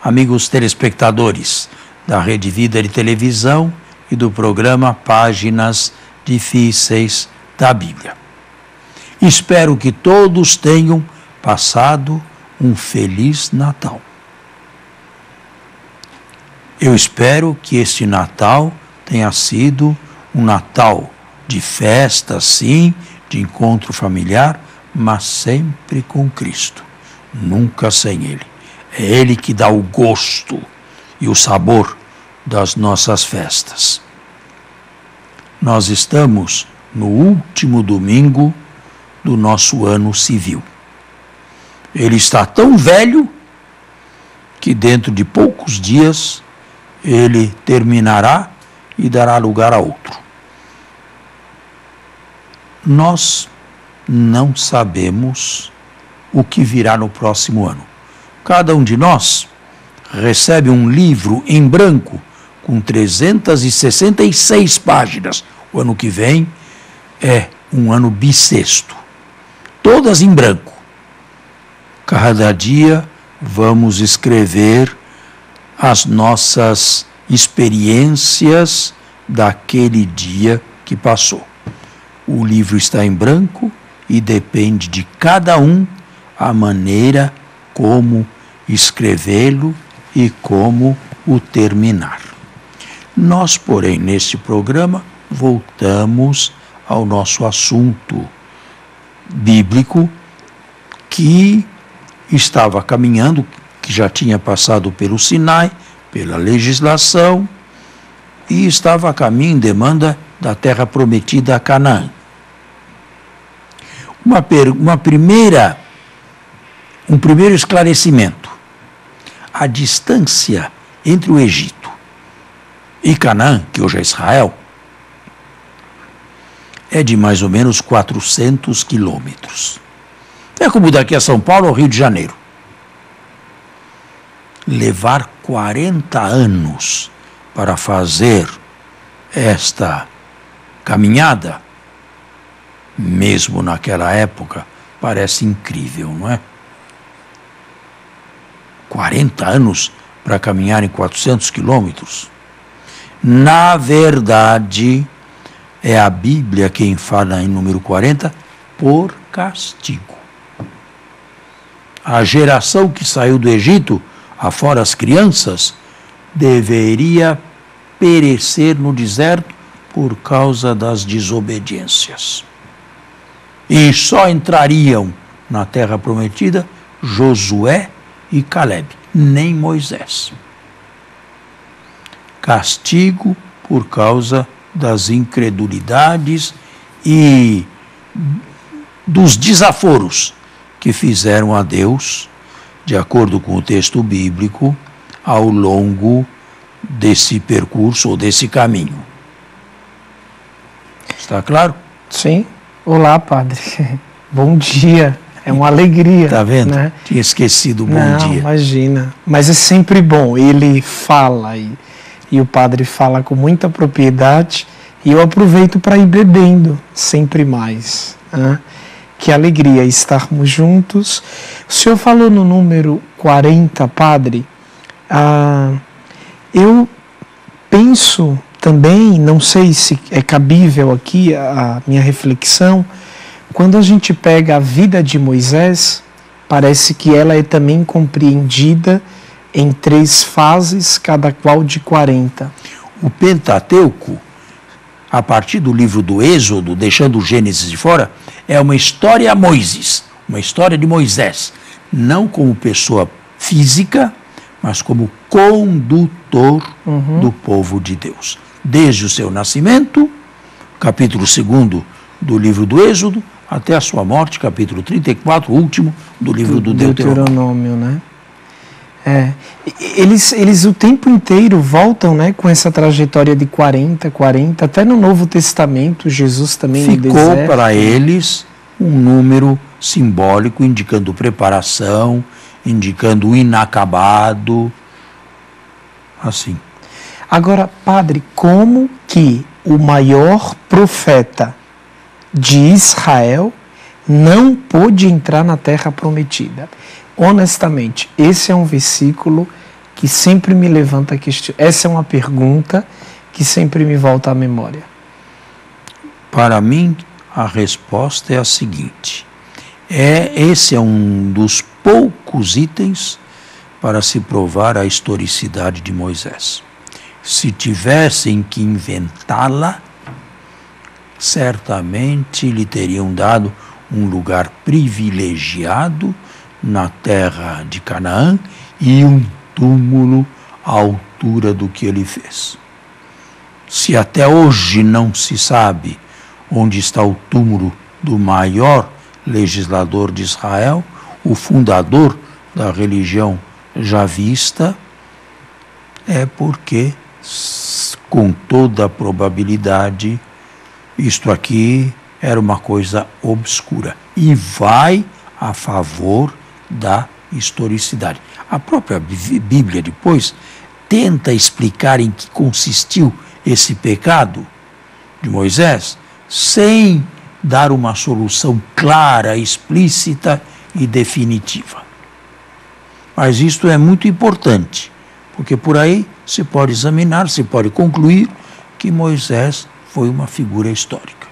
amigos telespectadores da Rede Vida de Televisão e do programa Páginas Difíceis da Bíblia. Espero que todos tenham passado um Feliz Natal. Eu espero que este Natal tenha sido um Natal de festa, sim, de encontro familiar, mas sempre com Cristo, nunca sem Ele. É Ele que dá o gosto e o sabor das nossas festas. Nós estamos no último domingo do nosso ano civil. Ele está tão velho que dentro de poucos dias ele terminará e dará lugar a outro. Nós não sabemos o que virá no próximo ano. Cada um de nós recebe um livro em branco com 366 páginas. O ano que vem é um ano bissexto, todas em branco. Cada dia vamos escrever as nossas experiências daquele dia que passou. O livro está em branco e depende de cada um a maneira como escrevê-lo e como o terminar. Nós, porém, neste programa, voltamos ao nosso assunto bíblico que estava caminhando, que já tinha passado pelo Sinai, pela legislação, e estava a caminho em demanda da terra prometida a Canaã. Um primeiro esclarecimento. A distância entre o Egito e Canaã, que hoje é Israel, é de mais ou menos 400 quilômetros. É como daqui a São Paulo ao Rio de Janeiro. Levar 40 anos para fazer esta caminhada, mesmo naquela época, parece incrível, não é? 40 anos para caminhar em 400 quilômetros. Na verdade, é a Bíblia quem fala em número 40, por castigo. A geração que saiu do Egito, afora as crianças, deveria perecer no deserto por causa das desobediências. E só entrariam na terra prometida Josué e Caleb, nem Moisés. Castigo por causa das incredulidades e dos desaforos que fizeram a Deus, de acordo com o texto bíblico, ao longo desse percurso ou desse caminho. Está claro? Sim. Olá, padre. Bom dia. É uma alegria. Está vendo? Né? Tinha esquecido o bom dia. Imagina. Mas é sempre bom. Ele fala e o padre fala com muita propriedade e eu aproveito para ir bebendo sempre mais. Né? Que alegria estarmos juntos. O senhor falou no número 40, padre. Eu penso também, não sei se é cabível aqui a minha reflexão, quando a gente pega a vida de Moisés, parece que ela é também compreendida em 3 fases, cada qual de 40. O Pentateuco, a partir do livro do Êxodo, deixando o Gênesis de fora, é uma história a Moisés, uma história de Moisés, não como pessoa física, mas como condutor do povo de Deus. Desde o seu nascimento, capítulo 2 do livro do Êxodo, até a sua morte, capítulo 34, último do livro do Deuteronômio. Né? Eles o tempo inteiro voltam, né, com essa trajetória de 40, até no Novo Testamento, Jesus também no deserto. Ficou para eles um número simbólico, indicando preparação, indicando o inacabado, assim. Agora, padre, como que o maior profeta de Israel não pôde entrar na Terra Prometida? Honestamente, esse é um versículo que sempre me levanta a questão. Essa é uma pergunta que sempre me volta à memória. Para mim, a resposta é a seguinte. Esse é um dos poucos itens para se provar a historicidade de Moisés. Se tivessem que inventá-la, certamente lhe teriam dado um lugar privilegiado na terra de Canaã e um túmulo à altura do que ele fez. Se até hoje não se sabe onde está o túmulo do maior legislador de Israel, o fundador da religião javista, é porque, com toda a probabilidade, isto aqui era uma coisa obscura e vai a favor da historicidade. A própria Bíblia depois tenta explicar em que consistiu esse pecado de Moisés, sem dar uma solução clara, explícita e definitiva. Mas isto é muito importante, porque por aí se pode examinar, se pode concluir que Moisés foi uma figura histórica.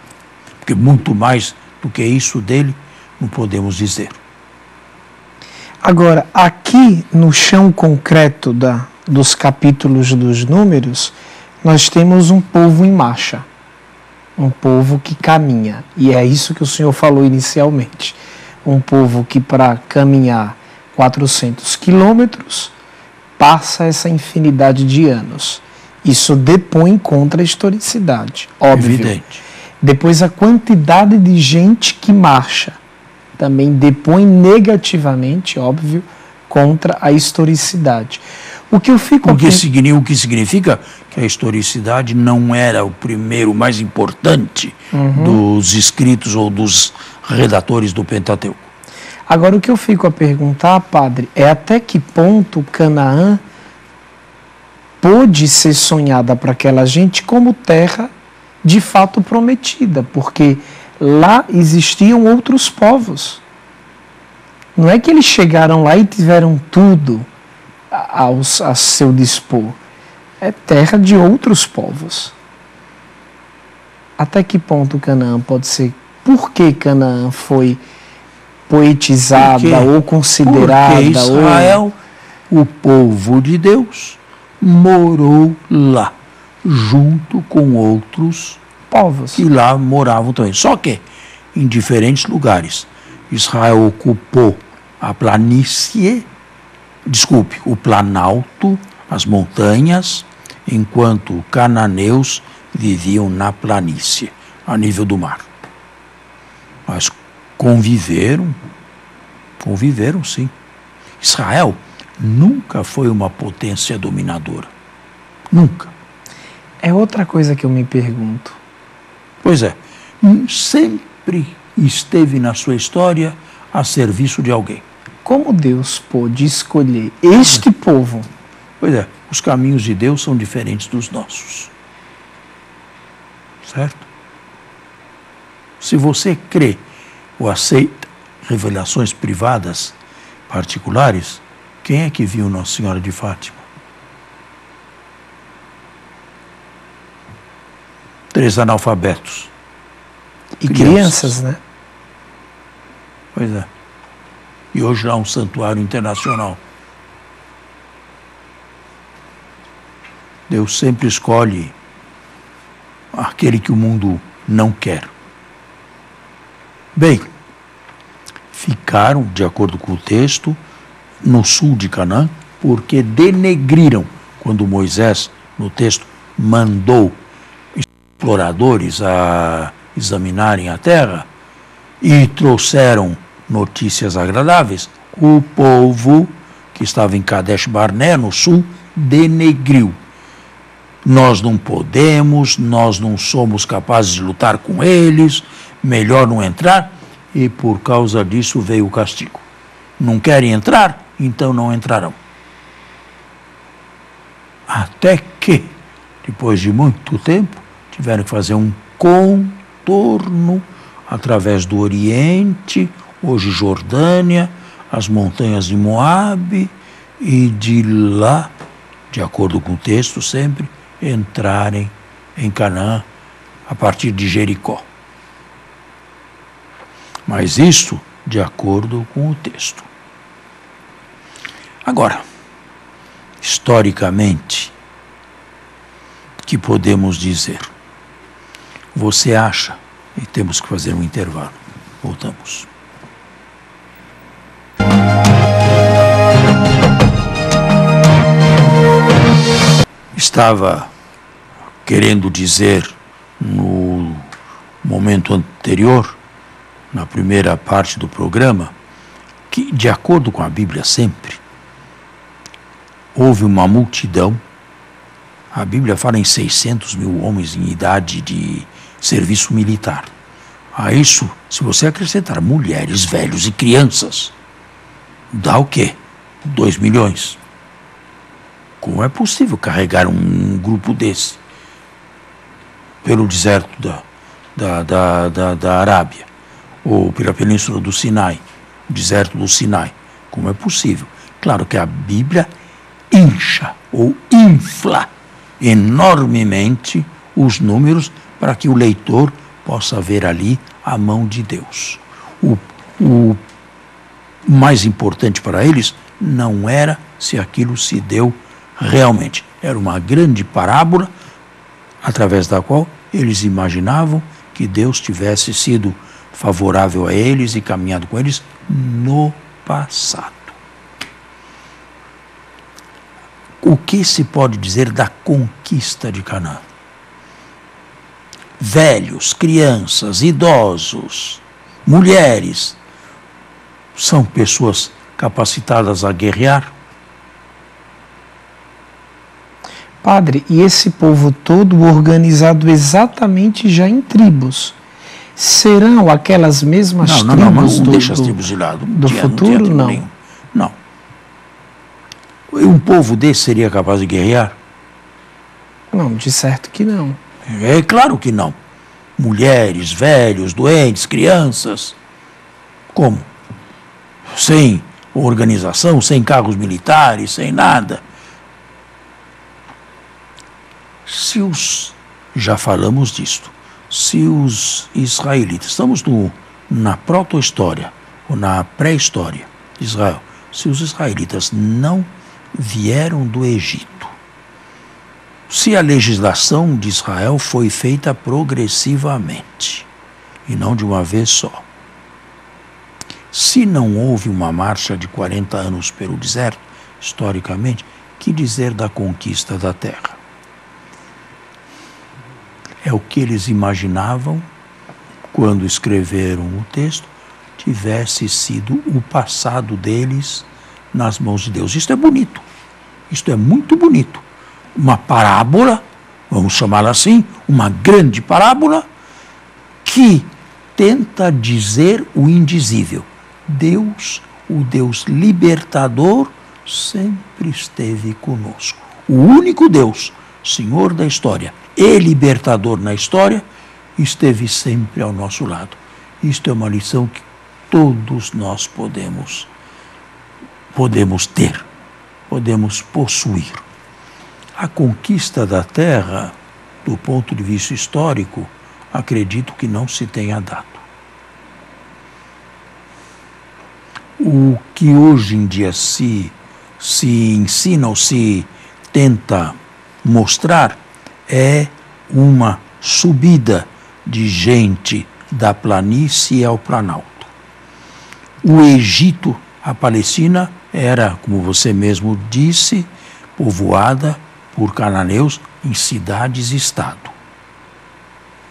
Porque muito mais do que isso dele não podemos dizer. Agora, aqui no chão concreto dos capítulos dos Números, nós temos um povo em marcha, um povo que caminha. E é isso que o Senhor falou inicialmente. Um povo que, para caminhar 400 quilômetros, passa essa infinidade de anos. Isso depõe contra a historicidade, óbvio. Evidente. Depois, a quantidade de gente que marcha também depõe negativamente, óbvio, contra a historicidade. O que significa que a historicidade não era o primeiro, mais importante dos escritos ou dos redatores do Pentateuco. Agora, o que eu fico a perguntar, padre, é até que ponto Canaã pôde ser sonhada para aquela gente como terra de fato prometida, porque lá existiam outros povos. Não é que eles chegaram lá e tiveram tudo a seu dispor. É terra de outros povos. Até que ponto Canaã pode ser? Por que Canaã foi poetizada ou considerada? Porque Israel, o povo de Deus, morou lá, junto com outros povos que lá moravam também. Só que em diferentes lugares. Israel ocupou a planície, o planalto, as montanhas, enquanto cananeus viviam na planície, a nível do mar. Mas conviveram sim. Israel nunca foi uma potência dominadora. Nunca. É outra coisa que eu me pergunto. Pois é, sempre esteve na sua história a serviço de alguém. Como Deus pôde escolher este povo? Pois é, os caminhos de Deus são diferentes dos nossos. Certo? Se você crê ou aceita revelações privadas, particulares, quem é que viu Nossa Senhora de Fátima? 3 analfabetos. E crianças, né? Pois é. E hoje há um santuário internacional. Deus sempre escolhe aquele que o mundo não quer. Bem, ficaram, de acordo com o texto, no sul de Canaã, porque denegriram, quando Moisés, no texto, mandou exploradores a examinarem a terra e trouxeram notícias agradáveis, o povo que estava em Kadesh Barnea, no sul, denegriu. Nós não podemos, nós não somos capazes de lutar com eles, melhor não entrar, e por causa disso veio o castigo. Não querem entrar? Então não entrarão. Até que, depois de muito tempo, tiveram que fazer um contorno através do Oriente, hoje Jordânia, as montanhas de Moabe, e de lá de acordo com o texto sempre, entrarem em Canaã a partir de Jericó. Mas isto de acordo com o texto. Agora, historicamente, que podemos dizer? Você acha, e temos que fazer um intervalo. Voltamos. Estava querendo dizer no momento anterior, na primeira parte do programa, que, de acordo com a Bíblia sempre, houve uma multidão. A Bíblia fala em 600 mil homens em idade de serviço militar. A isso, se você acrescentar mulheres, velhos e crianças, dá o quê? 2 milhões. Como é possível carregar um grupo desse pelo deserto da Arábia, ou pela península do Sinai, o deserto do Sinai? Como é possível? Claro que a Bíblia incha ou infla enormemente os números para que o leitor possa ver ali a mão de Deus. O mais importante para eles não era se aquilo se deu realmente. Era uma grande parábola através da qual eles imaginavam que Deus tivesse sido favorável a eles e caminhado com eles no passado. O que se pode dizer da conquista de Canaã? Velhos, crianças, idosos, mulheres, são pessoas capacitadas a guerrear? Padre, e esse povo todo organizado exatamente já em tribos, serão aquelas mesmas tribos não deixa as tribos de lado. Do futuro? Não. Não. Um povo desse seria capaz de guerrear? Não, de certo que não. É claro que não. Mulheres, velhos, doentes, crianças. Como? Sem organização, sem carros militares, sem nada. Já falamos disto, se os israelitas, estamos na proto-história, ou na pré-história de Israel, se os israelitas não vieram do Egito, se a legislação de Israel foi feita progressivamente, e não de uma vez só, se não houve uma marcha de 40 anos pelo deserto, historicamente, que dizer da conquista da terra? É o que eles imaginavam quando escreveram o texto, tivesse sido o passado deles nas mãos de Deus. Isto é bonito, isto é muito bonito. Uma parábola, vamos chamá-la assim, uma grande parábola, que tenta dizer o indizível. Deus, o Deus libertador, sempre esteve conosco. O único Deus, Senhor da história e libertador na história, esteve sempre ao nosso lado. Isto é uma lição que todos nós podemos ter, podemos possuir. A conquista da terra, do ponto de vista histórico, acredito que não se tenha dado. O que hoje em dia se ensina ou se tenta mostrar é uma subida de gente da planície ao Planalto. O Egito, a Palestina, era, como você mesmo disse, povoada por cananeus em cidades-estado.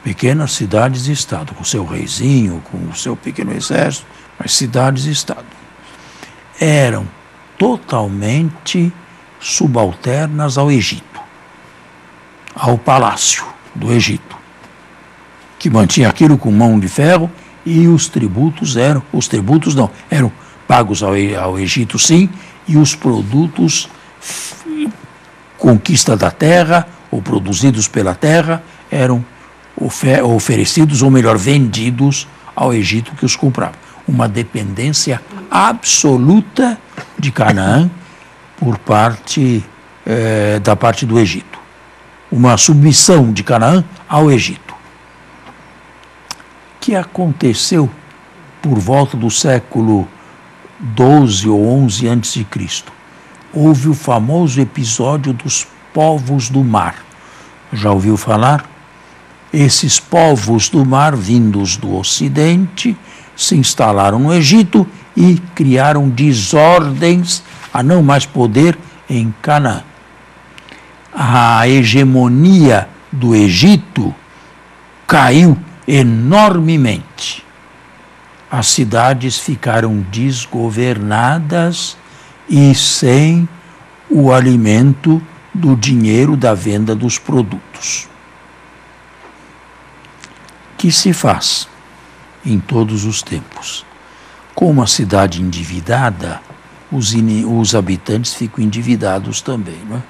Pequenas cidades-estado, com seu reizinho, com o seu pequeno exército, mas cidades-estado. Eram totalmente subalternas ao Egito, ao palácio do Egito, que mantinha aquilo com mão de ferro, e os tributos eram pagos ao Egito, sim, e os produtos conquista da terra, ou produzidos pela terra, eram oferecidos, ou melhor, vendidos ao Egito, que os comprava. Uma dependência absoluta de Canaã por parte da parte do Egito. Uma submissão de Canaã ao Egito. Que aconteceu por volta do século 12 ou 11 a.C. Houve o famoso episódio dos povos do mar. Já ouviu falar? Esses povos do mar, vindos do Ocidente, se instalaram no Egito e criaram desordens a não mais poder em Canaã. A hegemonia do Egito caiu enormemente. As cidades ficaram desgovernadas e sem o alimento do dinheiro da venda dos produtos. Que se faz em todos os tempos. Com uma cidade endividada, os habitantes ficam endividados também, não é?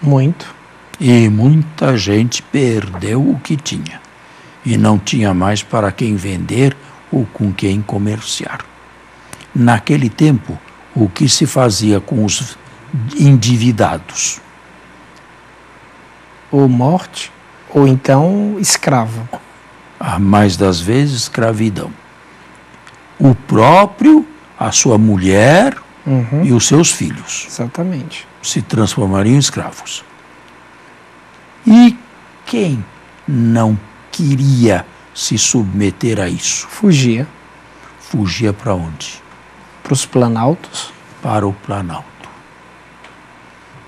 Muito. E muita gente perdeu o que tinha e não tinha mais para quem vender ou com quem comerciar. Naquele tempo, o que se fazia com os endividados? Ou morte, ou então escravo. A mais das vezes, escravidão. O próprio, a sua mulher e os seus filhos. Exatamente. Se transformariam em escravos. E quem não queria se submeter a isso? Fugia. Fugia para onde? Para os planaltos. Para o Planalto.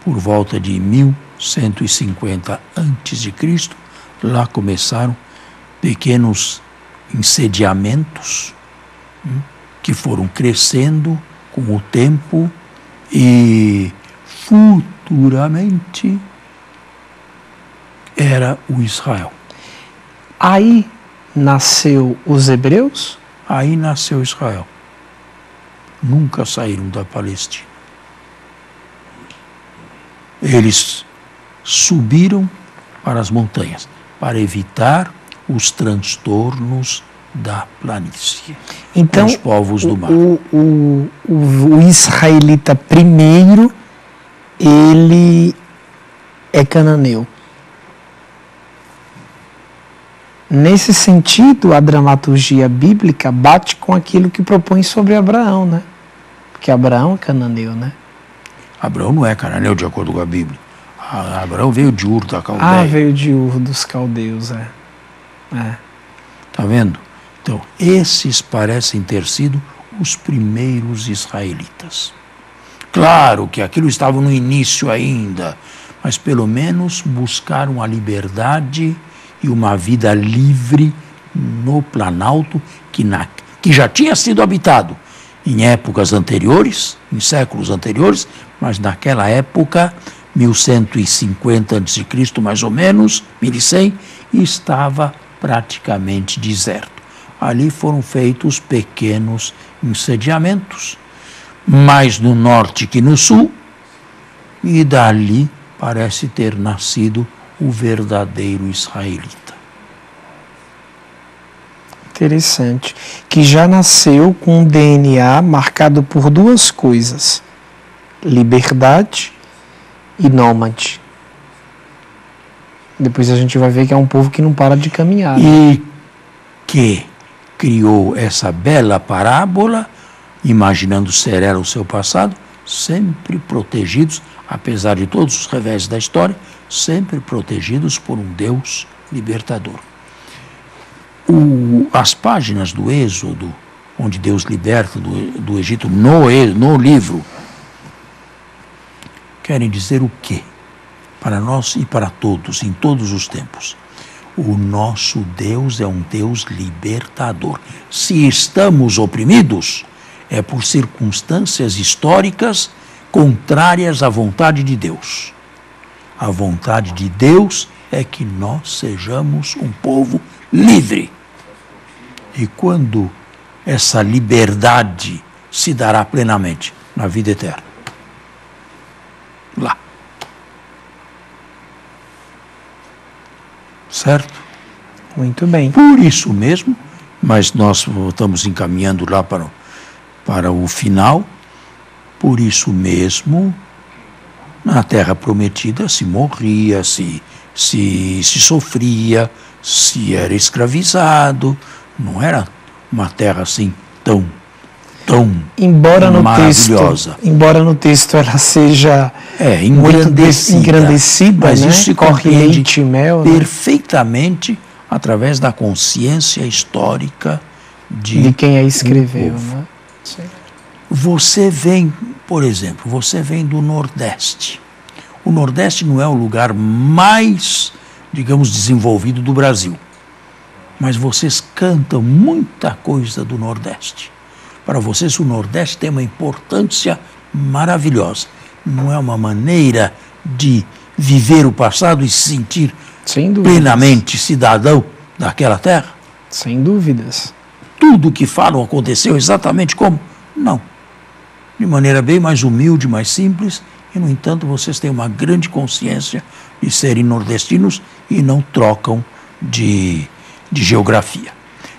Por volta de 1150 a.C., lá começaram pequenos ensediamentos que foram crescendo com o tempo e futuramente era o Israel. Aí nasceu os hebreus? Aí nasceu Israel. Nunca saíram da Palestina. Eles subiram para as montanhas para evitar os transtornos da planície. Então, os povos do mar. O israelita primeiro, ele é cananeu. Nesse sentido, a dramaturgia bíblica bate com aquilo que propõe sobre Abraão, né? Porque Abraão é cananeu, né? Abraão não é cananeu, de acordo com a Bíblia. Abraão veio de Ur da Caldeia. Ah, veio de Ur dos caldeus, Tá vendo? Então, esses parecem ter sido os primeiros israelitas. Claro que aquilo estava no início ainda, mas pelo menos buscaram a liberdade e uma vida livre no Planalto, que já tinha sido habitado em épocas anteriores, em séculos anteriores, mas naquela época, 1150 a.C., mais ou menos, 1100, estava praticamente deserto. Ali foram feitos pequenos ensediamentos, mais no norte que no sul, e dali parece ter nascido o verdadeiro israelita. Interessante. Que já nasceu com um DNA marcado por duas coisas: liberdade e nômade. Depois a gente vai ver que é um povo que não para de caminhar. E que criou essa bela parábola, imaginando ser ela o seu passado, sempre protegidos, apesar de todos os revés da história, sempre protegidos por um Deus libertador. As páginas do Êxodo, onde Deus liberta do Egito no livro, querem dizer o quê? Para nós e para todos, em todos os tempos. O nosso Deus é um Deus libertador. Se estamos oprimidos, é por circunstâncias históricas contrárias à vontade de Deus. A vontade de Deus é que nós sejamos um povo livre. E quando essa liberdade se dará plenamente? Na vida eterna. Lá. Certo? Muito bem. Por isso mesmo, mas nós estamos encaminhando lá para o final, por isso mesmo Na Terra Prometida se morria, se sofria, se era escravizado. Não era uma terra assim tão maravilhosa. Embora no texto ela seja engrandecida, mas né? Isso se corre leite e mel, perfeitamente, né? Através da consciência histórica de quem a escreveu. Né? Sim. Você vem, por exemplo, do Nordeste. O Nordeste não é o lugar mais, digamos, desenvolvido do Brasil. Mas vocês cantam muita coisa do Nordeste. Para vocês, o Nordeste tem uma importância maravilhosa. Não é uma maneira de viver o passado e se sentir plenamente cidadão daquela terra? Sem dúvidas. Tudo que falam aconteceu exatamente como? Não. De maneira bem mais humilde, mais simples, e, no entanto, vocês têm uma grande consciência de serem nordestinos e não trocam de geografia.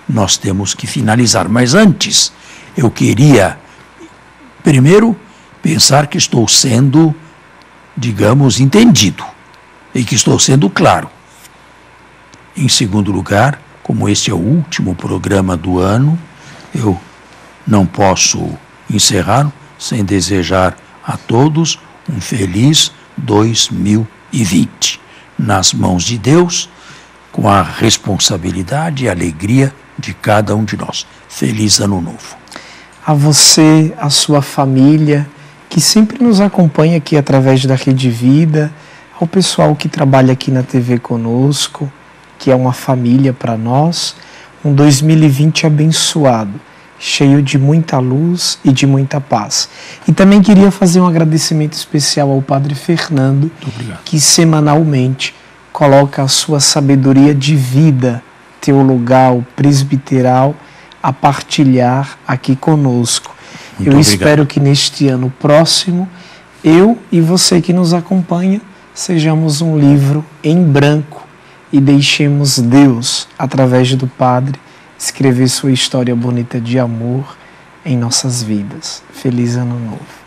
Nós temos que finalizar, mas antes eu queria, primeiro, pensar que estou sendo, digamos, entendido e que estou sendo claro. Em segundo lugar, como este é o último programa do ano, eu não posso encerrar sem desejar a todos um feliz 2020. Nas mãos de Deus, com a responsabilidade e alegria de cada um de nós. Feliz Ano Novo. A você, a sua família, que sempre nos acompanha aqui através da Rede Vida, ao pessoal que trabalha aqui na TV conosco, que é uma família para nós, um 2020 abençoado, cheio de muita luz e de muita paz. E também queria fazer um agradecimento especial ao Padre Fernando, que semanalmente coloca a sua sabedoria de vida teologal, presbiteral, a partilhar aqui conosco. Eu espero que neste ano próximo, eu e você que nos acompanha, sejamos um livro em branco e deixemos Deus, através do Padre, escrever sua história bonita de amor em nossas vidas. Feliz Ano Novo.